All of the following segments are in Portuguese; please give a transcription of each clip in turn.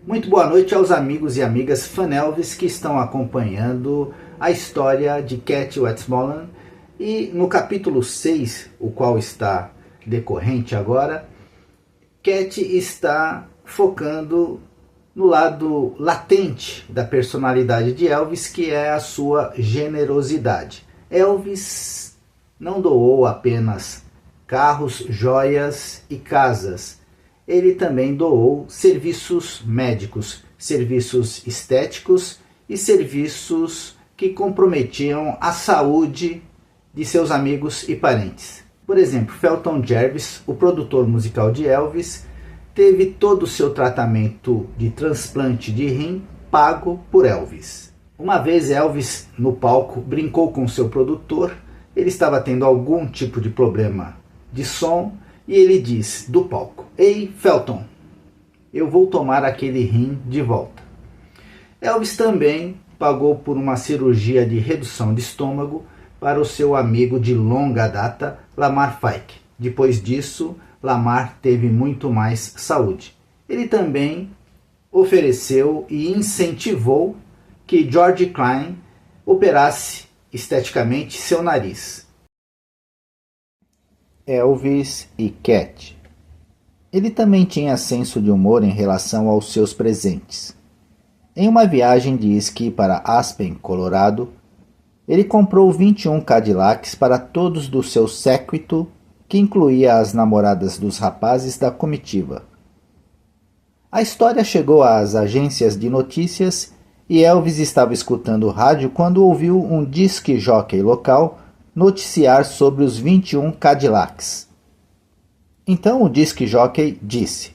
Muito boa noite aos amigos e amigas fanelves que estão acompanhando a história de Cat Westmoreland. E no capítulo 6, o qual está decorrente agora, Cat está focando no lado latente da personalidade de Elvis, que é a sua generosidade. Elvis não doou apenas carros, joias e casas. Ele também doou serviços médicos, serviços estéticos e serviços que comprometiam a saúde de seus amigos e parentes. Por exemplo, Felton Jervis, o produtor musical de Elvis, teve todo o seu tratamento de transplante de rim pago por Elvis. Uma vez Elvis, no palco, brincou com seu produtor. Ele estava tendo algum tipo de problema de som e ele diz do palco: "Ei, Felton, eu vou tomar aquele rim de volta." Elvis também pagou por uma cirurgia de redução de estômago para o seu amigo de longa data, Lamar Fike. Depois disso, Lamar teve muito mais saúde. Ele também ofereceu e incentivou que George Klein operasse esteticamente seu nariz. Elvis e Cat. Ele também tinha senso de humor em relação aos seus presentes. Em uma viagem de esqui para Aspen, Colorado, ele comprou 21 Cadillacs para todos do seu séquito, que incluía as namoradas dos rapazes da comitiva. A história chegou às agências de notícias e Elvis estava escutando o rádio quando ouviu um disc jockey local noticiar sobre os 21 Cadillacs. Então o disc jockey disse: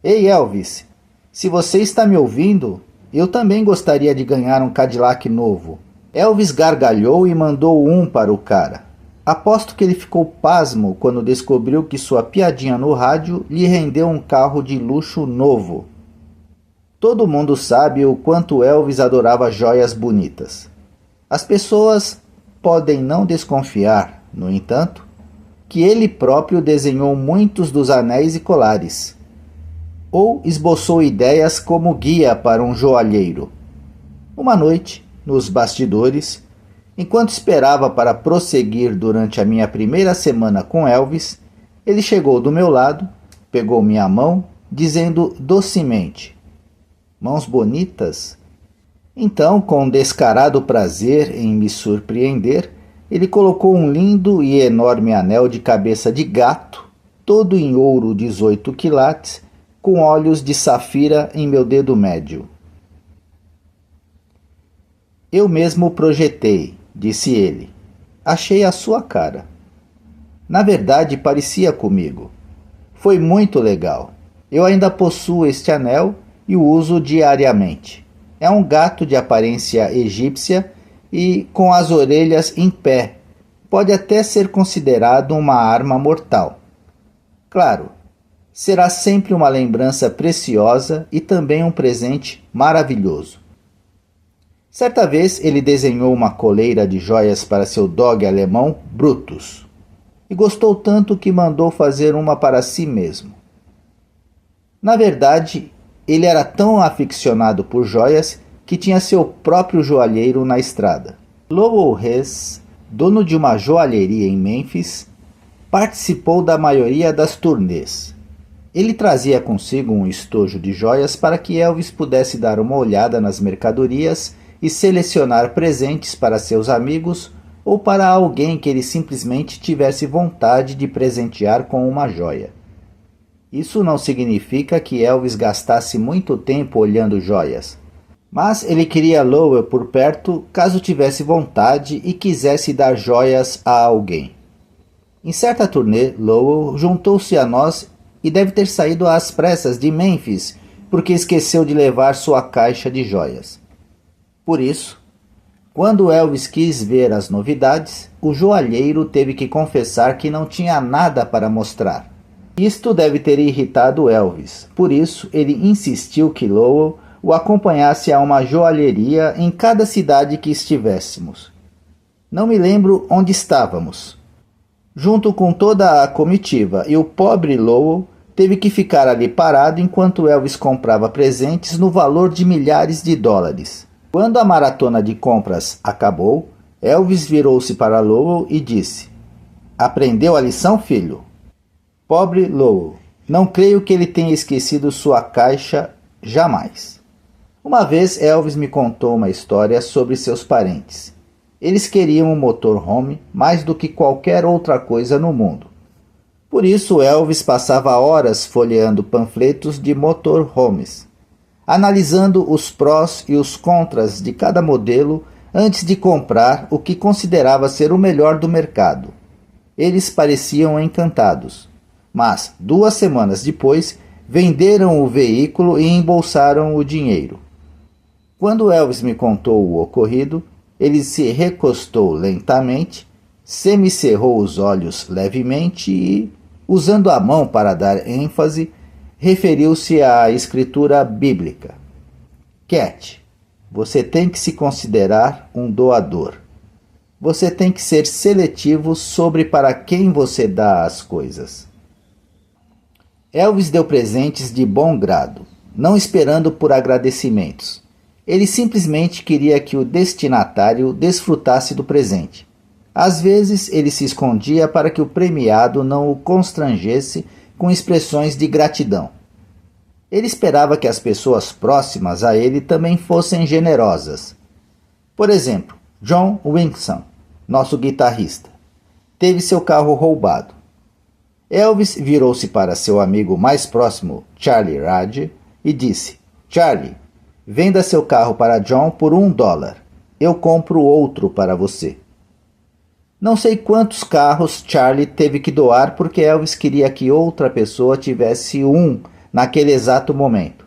"Ei Elvis, se você está me ouvindo, eu também gostaria de ganhar um Cadillac novo." Elvis gargalhou e mandou um para o cara. Aposto que ele ficou pasmo quando descobriu que sua piadinha no rádio lhe rendeu um carro de luxo novo. Todo mundo sabe o quanto Elvis adorava joias bonitas. As pessoas podem não desconfiar, no entanto, que ele próprio desenhou muitos dos anéis e colares, ou esboçou ideias como guia para um joalheiro. Uma noite, nos bastidores, enquanto esperava para prosseguir durante a minha primeira semana com Elvis, ele chegou do meu lado, pegou minha mão, dizendo docemente: "Mãos bonitas?" Então, com descarado prazer em me surpreender, ele colocou um lindo e enorme anel de cabeça de gato, todo em ouro 18 quilates, com olhos de safira em meu dedo médio. "Eu mesmo projetei", disse ele. "Achei a sua cara." Na verdade, parecia comigo. Foi muito legal. Eu ainda possuo este anel e o uso diariamente. É um gato de aparência egípcia e com as orelhas em pé. Pode até ser considerado uma arma mortal. Claro, será sempre uma lembrança preciosa e também um presente maravilhoso. Certa vez ele desenhou uma coleira de joias para seu dog alemão, Brutus, e gostou tanto que mandou fazer uma para si mesmo. Na verdade, ele era tão aficionado por joias que tinha seu próprio joalheiro na estrada. Lowell Hess, dono de uma joalheria em Memphis, participou da maioria das turnês. Ele trazia consigo um estojo de joias para que Elvis pudesse dar uma olhada nas mercadorias e selecionar presentes para seus amigos ou para alguém que ele simplesmente tivesse vontade de presentear com uma joia. Isso não significa que Elvis gastasse muito tempo olhando joias, mas ele queria Lowell por perto caso tivesse vontade e quisesse dar joias a alguém. Em certa turnê, Lowell juntou-se a nós e deve ter saído às pressas de Memphis porque esqueceu de levar sua caixa de joias. Por isso, quando Elvis quis ver as novidades, o joalheiro teve que confessar que não tinha nada para mostrar. Isto deve ter irritado Elvis, por isso ele insistiu que Lowell o acompanhasse a uma joalheria em cada cidade que estivéssemos. Não me lembro onde estávamos. Junto com toda a comitiva, e o pobre Lowell teve que ficar ali parado enquanto Elvis comprava presentes no valor de milhares de dólares. Quando a maratona de compras acabou, Elvis virou-se para Lowell e disse: "Aprendeu a lição, filho?" Pobre Lowell, não creio que ele tenha esquecido sua caixa jamais. Uma vez Elvis me contou uma história sobre seus parentes. Eles queriam um motorhome mais do que qualquer outra coisa no mundo. Por isso Elvis passava horas folheando panfletos de motorhomes, analisando os prós e os contras de cada modelo antes de comprar o que considerava ser o melhor do mercado. Eles pareciam encantados, mas 2 semanas depois venderam o veículo e embolsaram o dinheiro. Quando Elvis me contou o ocorrido, ele se recostou lentamente, semicerrou os olhos levemente e, usando a mão para dar ênfase, referiu-se à escritura bíblica. Cat, você tem que se considerar um doador. Você tem que ser seletivo sobre para quem você dá as coisas. Elvis deu presentes de bom grado, não esperando por agradecimentos. Ele simplesmente queria que o destinatário desfrutasse do presente. Às vezes ele se escondia para que o premiado não o constrangesse com expressões de gratidão. Ele esperava que as pessoas próximas a ele também fossem generosas. Por exemplo, John Wilson, nosso guitarrista, teve seu carro roubado. Elvis virou-se para seu amigo mais próximo, Charlie Raj, e disse: "Charlie, venda seu carro para John por $1. Eu compro outro para você." Não sei quantos carros Charlie teve que doar porque Elvis queria que outra pessoa tivesse um naquele exato momento.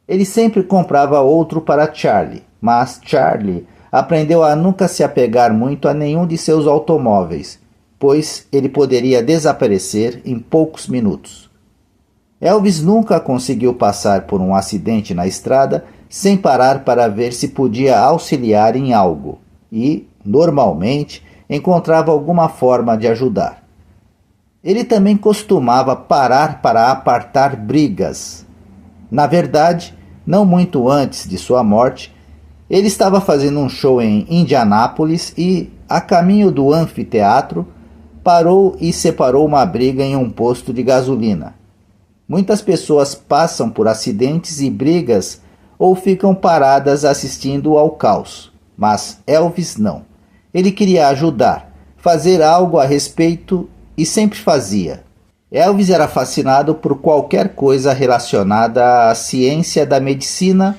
Ele sempre comprava outro para Charlie, mas Charlie aprendeu a nunca se apegar muito a nenhum de seus automóveis, pois ele poderia desaparecer em poucos minutos. Elvis nunca conseguiu passar por um acidente na estrada sem parar para ver se podia auxiliar em algo e, normalmente, encontrava alguma forma de ajudar. Ele também costumava parar para apartar brigas. Na verdade, não muito antes de sua morte, ele estava fazendo um show em Indianápolis e, a caminho do anfiteatro, parou e separou uma briga em um posto de gasolina. Muitas pessoas passam por acidentes e brigas ou ficam paradas assistindo ao caos, mas Elvis não. Ele queria ajudar, fazer algo a respeito e sempre fazia. Elvis era fascinado por qualquer coisa relacionada à ciência da medicina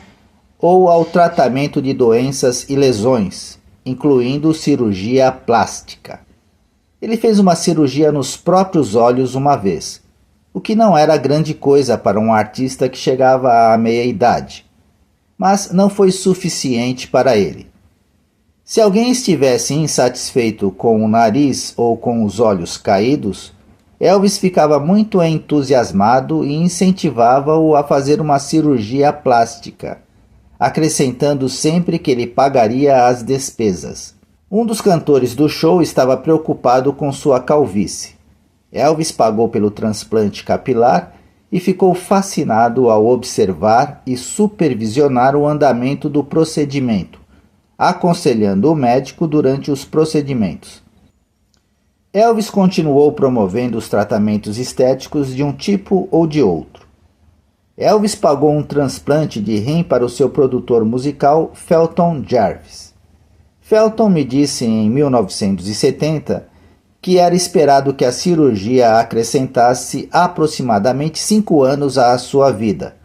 ou ao tratamento de doenças e lesões, incluindo cirurgia plástica. Ele fez uma cirurgia nos próprios olhos uma vez, o que não era grande coisa para um artista que chegava à meia-idade, mas não foi suficiente para ele. Se alguém estivesse insatisfeito com o nariz ou com os olhos caídos, Elvis ficava muito entusiasmado e incentivava-o a fazer uma cirurgia plástica, acrescentando sempre que ele pagaria as despesas. Um dos cantores do show estava preocupado com sua calvície. Elvis pagou pelo transplante capilar e ficou fascinado ao observar e supervisionar o andamento do procedimento, aconselhando o médico durante os procedimentos. Elvis continuou promovendo os tratamentos estéticos de um tipo ou de outro. Elvis pagou um transplante de rim para o seu produtor musical, Felton Jarvis. Felton me disse em 1970 que era esperado que a cirurgia acrescentasse aproximadamente 5 anos à sua vida.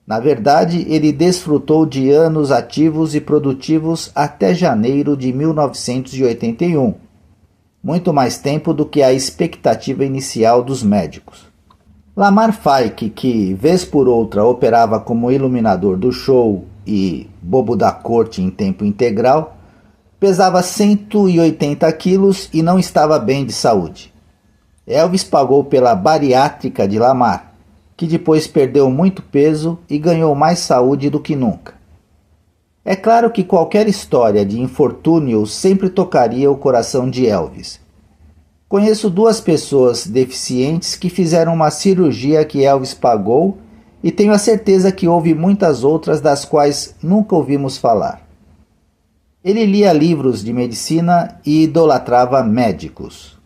Na verdade, ele desfrutou de anos ativos e produtivos até janeiro de 1981, muito mais tempo do que a expectativa inicial dos médicos. Lamar Fike, que vez por outra operava como iluminador do show e bobo da corte em tempo integral, pesava 180 quilos e não estava bem de saúde. Elvis pagou pela bariátrica de Lamar, que depois perdeu muito peso e ganhou mais saúde do que nunca. É claro que qualquer história de infortúnio sempre tocaria o coração de Elvis. Conheço 2 pessoas deficientes que fizeram uma cirurgia que Elvis pagou e tenho a certeza que houve muitas outras das quais nunca ouvimos falar. Ele lia livros de medicina e idolatrava médicos.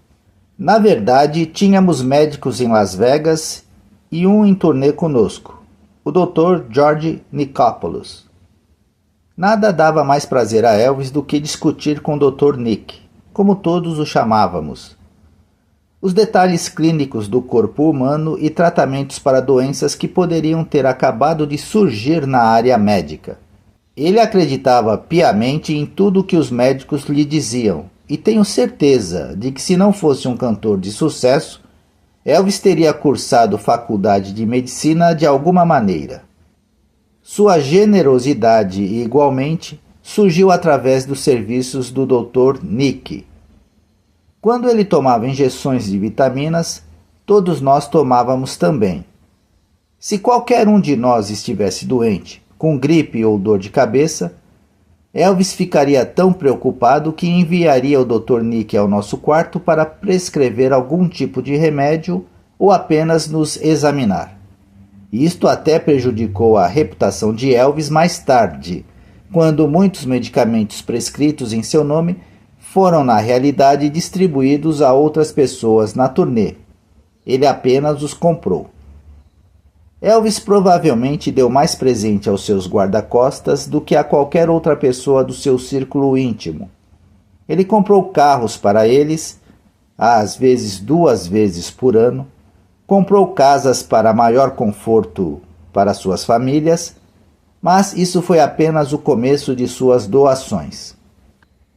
Na verdade, tínhamos médicos em Las Vegas e um em turnê conosco, o Dr. George Nichopoulos. Nada dava mais prazer a Elvis do que discutir com o Dr. Nick, como todos o chamávamos, os detalhes clínicos do corpo humano e tratamentos para doenças que poderiam ter acabado de surgir na área médica. Ele acreditava piamente em tudo o que os médicos lhe diziam, e tenho certeza de que se não fosse um cantor de sucesso, Elvis teria cursado faculdade de medicina de alguma maneira. Sua generosidade, igualmente, surgiu através dos serviços do Dr. Nick. Quando ele tomava injeções de vitaminas, todos nós tomávamos também. Se qualquer um de nós estivesse doente, com gripe ou dor de cabeça, Elvis ficaria tão preocupado que enviaria o Dr. Nick ao nosso quarto para prescrever algum tipo de remédio ou apenas nos examinar. Isto até prejudicou a reputação de Elvis mais tarde, quando muitos medicamentos prescritos em seu nome foram na realidade distribuídos a outras pessoas na turnê. Ele apenas os comprou. Elvis provavelmente deu mais presente aos seus guarda-costas do que a qualquer outra pessoa do seu círculo íntimo. Ele comprou carros para eles, às vezes 2 vezes por ano, comprou casas para maior conforto para suas famílias, mas isso foi apenas o começo de suas doações.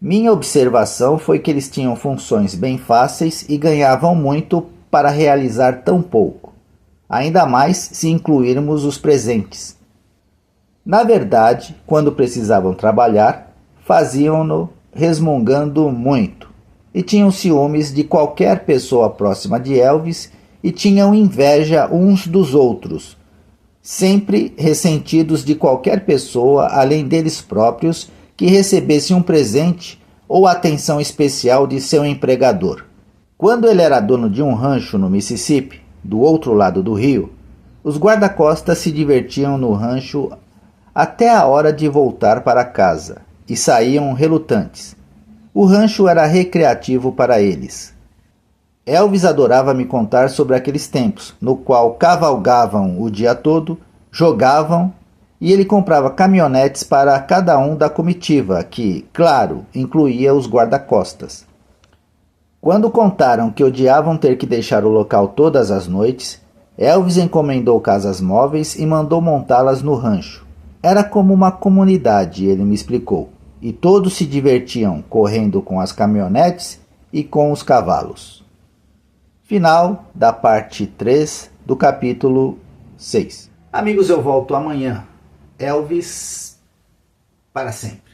Minha observação foi que eles tinham funções bem fáceis e ganhavam muito para realizar tão pouco, ainda mais se incluirmos os presentes. Na verdade, quando precisavam trabalhar, faziam-no resmungando muito, e tinham ciúmes de qualquer pessoa próxima de Elvis e tinham inveja uns dos outros, sempre ressentidos de qualquer pessoa, além deles próprios, que recebesse um presente ou atenção especial de seu empregador. Quando ele era dono de um rancho no Mississippi, do outro lado do rio, os guarda-costas se divertiam no rancho até a hora de voltar para casa e saíam relutantes. O rancho era recreativo para eles. Elvis adorava me contar sobre aqueles tempos, no qual cavalgavam o dia todo, jogavam, e ele comprava caminhonetes para cada um da comitiva, que, claro, incluía os guarda-costas. Quando contaram que odiavam ter que deixar o local todas as noites, Elvis encomendou casas móveis e mandou montá-las no rancho. Era como uma comunidade, ele me explicou, e todos se divertiam correndo com as caminhonetes e com os cavalos. Final da parte 3 do capítulo 6. Amigos, eu volto amanhã. Elvis para sempre.